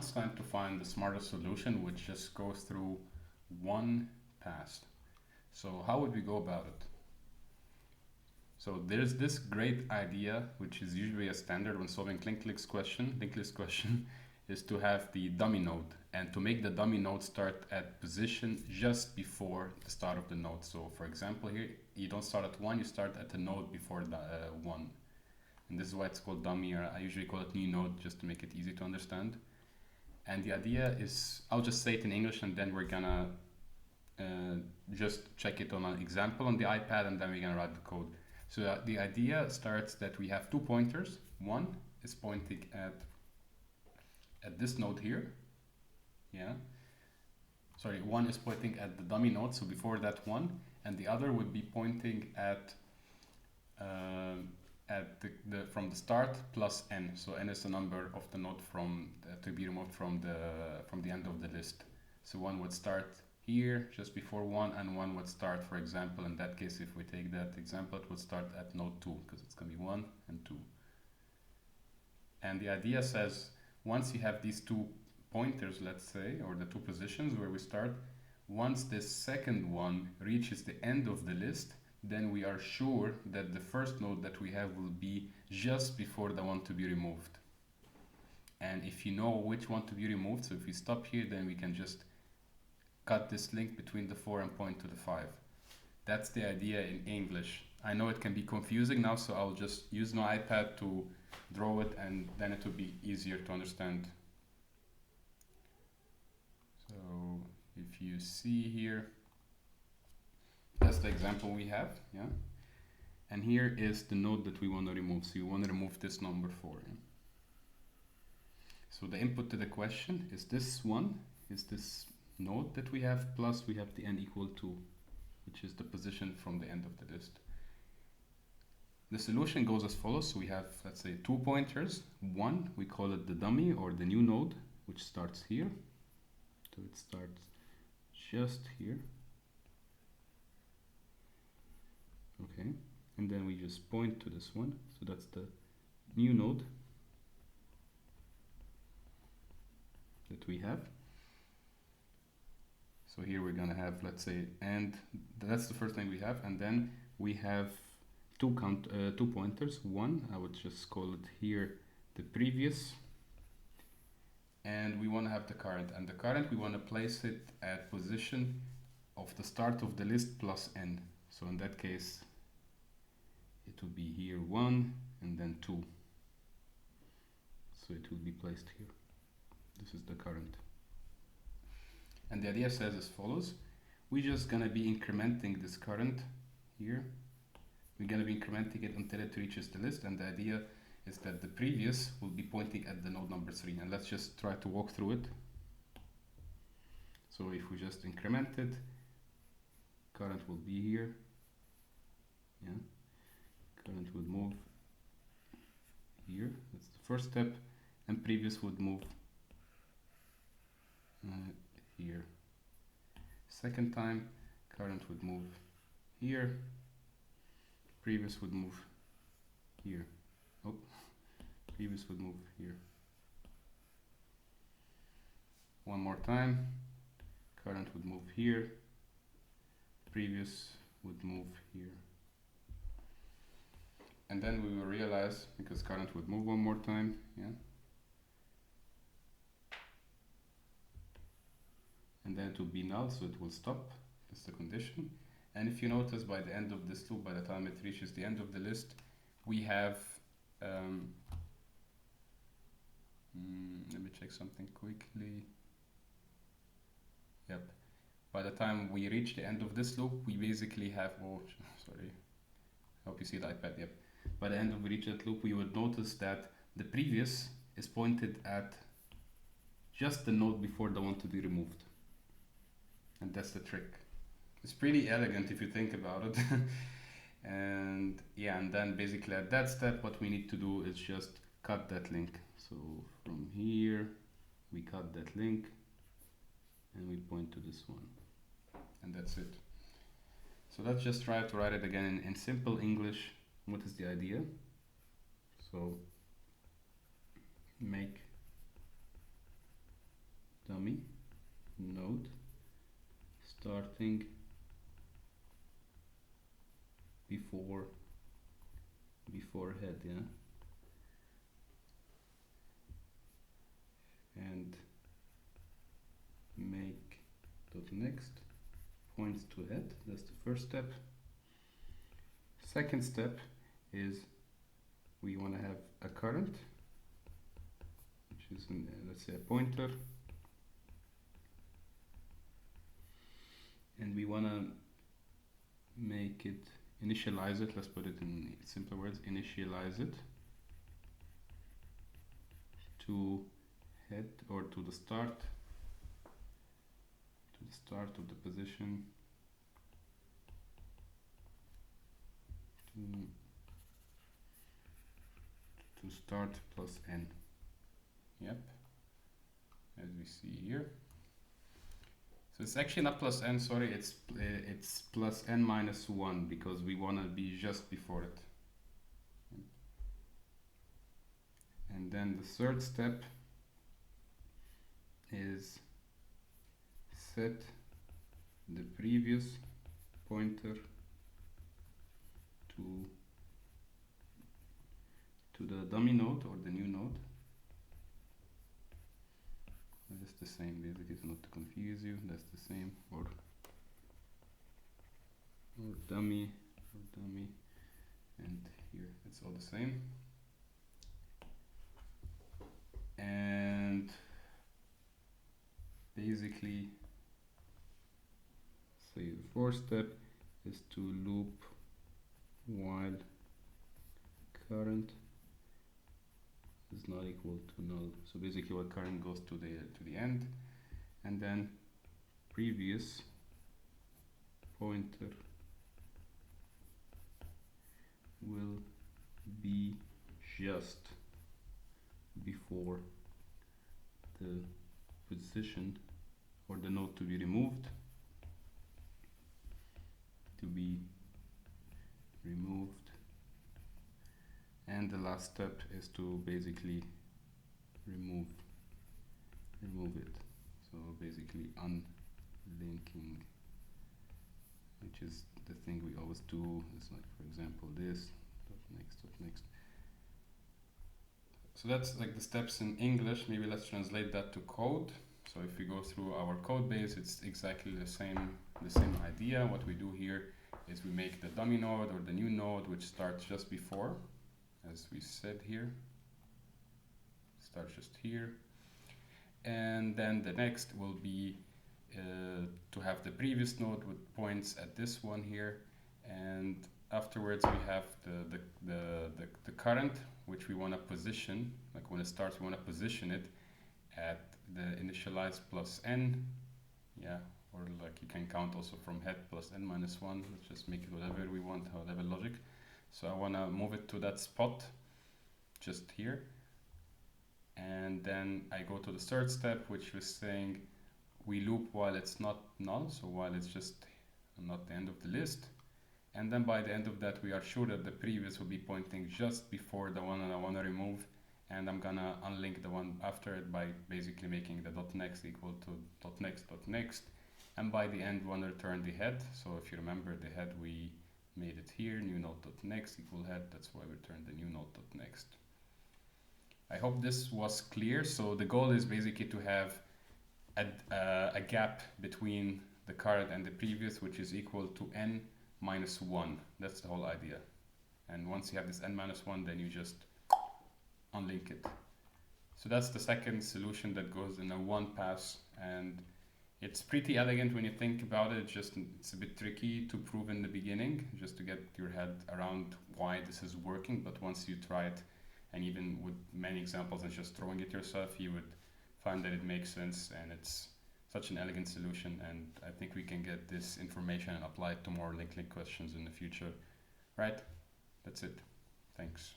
it's time to find the smartest solution, which just goes through one pass. So how would we go about it? So there's this great idea, which is usually a standard when solving linked list question. Linked list question is to have the dummy node, and to make the dummy node start at position just before the start of the node. So for example here, you don't start at 1, you start at the node before the 1. And this is why it's called dummy, or I usually call it new node just to make it easy to understand. And the idea is, I'll just say it in English and then we're gonna just check it on an example on the iPad and then we're gonna write the code. So the idea starts that we have 2 pointers. One is pointing at this node here. Yeah. Sorry, one is pointing at the dummy node, so before that one, and the other would be pointing at the from the start plus n. So n is the number of the node from to be removed from the end of the list. So one would start here just before 1, and one would start, for example, in that case, if we take that example, it would start at node 2 because it's going to be 1 and 2. And the idea says once you have these 2 pointers, let's say, or the 2 positions where we start, once this second one reaches the end of the list, then we are sure that the first node that we have will be just before the one to be removed. And if you know which one to be removed, so if we stop here, then we can just cut this link between the 4 and point to the 5. That's the idea in English. I know it can be confusing now, so I'll just use my iPad to draw it, and then it will be easier to understand. So if you see here, that's the example we have, yeah? And here is the node that we want to remove. So you want to remove this number 4. Yeah? So the input to the question is this one, is this node that we have, plus we have the n equal 2, which is the position from the end of the list. The solution goes as follows. So we have, let's say, 2 pointers. One, we call it the dummy or the new node, which starts here. So it starts just here. Okay, and then we just point to this one. So that's the new node that we have. So here we're gonna have, let's say, and that's the first thing we have, and then we have 2 pointers. One, I would just call it here the previous, and we want to have the current, and the current we want to place it at position of the start of the list plus n. So in that case, it will be here 1 and then 2. So it will be placed here. This is the current. And the idea says as follows. We're just going to be incrementing this current here. We're going to be incrementing it until it reaches the list. And the idea is that the previous will be pointing at the node number 3. And let's just try to walk through it. So if we just increment it, current will be here. Yeah. Current would move here. That's the first step. And previous would move here. Second time, current would move here, previous would move here. Oh, previous would move here. One more time, current would move here, previous would move here. And then we will realize, because current would move one more time, yeah. And then it will be null, so it will stop. That's the condition. And if you notice, by the end of this loop, by the time it reaches the end of the list, we have let me check something quickly. Yep. By the time we reach the end of this loop, we basically have, oh, sorry. I hope you see the iPad, yep. By the end of we reach that loop, we would notice that the previous is pointed at just the node before the one to be removed. And that's the trick. It's pretty elegant if you think about it. And yeah, and then basically at that step, what we need to do is just cut that link. So from here, we cut that link and we point to this one. And that's it. So let's just try to write it again in simple English. What is the idea? So make dummy node starting before head, yeah, and make dot next points to head. That's the first step. Second step is we want to have a current, which is let's say a pointer, and we want to make it initialize it. Let's put it in simpler words. Initialize it to head, or to the start of the position, to start plus n. Yep, as we see here. So it's actually not plus n, sorry, it's plus n minus 1, because we want to be just before it. And then the third step is set the previous pointer to the dummy node, or the new node. It's the same, basically, so not to confuse you, that's the same, or dummy, and here it's all the same. And basically, so the fourth step is to loop while current is not equal to null. So basically, what current goes to the end, and then previous pointer will be just before the position, or the node to be removed, and the last step is to basically remove it. So basically unlinking, which is the thing we always do. It's like, for example, this dot next. So that's like the steps in English. Maybe let's translate that to code. So if we go through our code base, it's exactly the same idea. What we do here is we make the dummy node, or the new node, which starts just before, as we said here. Starts just here. And then the next will be to have the previous node with points at this one here, and afterwards we have the current, which we want to position, like when it starts we want to position it at the initialize plus n, yeah, or like you can count also from head plus n minus 1. Let's just make it whatever we want, whatever logic. So I want to move it to that spot just here, and then I go to the third step, which was saying we loop while it's not null, so while it's just not the end of the list, and then by the end of that we are sure that the previous will be pointing just before the one that I want to remove, and I'm gonna unlink the one after it by basically making the dot next equal to dot next, and by the end we want to return the head. So if you remember the head, we made it here, new node dot next equal head, that's why we returned the new node dot next. I hope this was clear. So the goal is basically to have a gap between the current and the previous, which is equal to n minus 1. That's the whole idea. And once you have this n minus 1, then you just unlink it. So that's the second solution that goes in a one pass, and it's pretty elegant when you think about it. It's a bit tricky to prove in the beginning, just to get your head around why this is working, but once you try it, and even with many examples and just throwing it yourself, you would find that it makes sense, and it's such an elegant solution. And I think we can get this information and apply it to more link questions in the future. Right? That's it. Thanks.